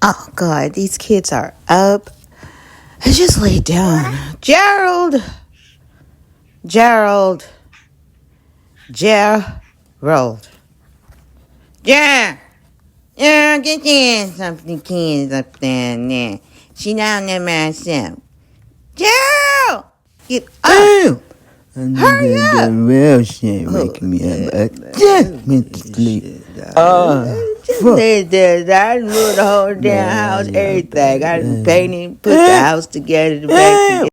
Oh, God, these kids are up. I just laid down. Gerald! Gerald! Gerald! Yeah! Yeah, get in something kids up there. She down there myself. Gerald! Get up! Hurry up! Well, shit, waking me up. I just went to sleep. Just lay there. I moved the whole damn house, everything. I done painted, put the house together, the back together.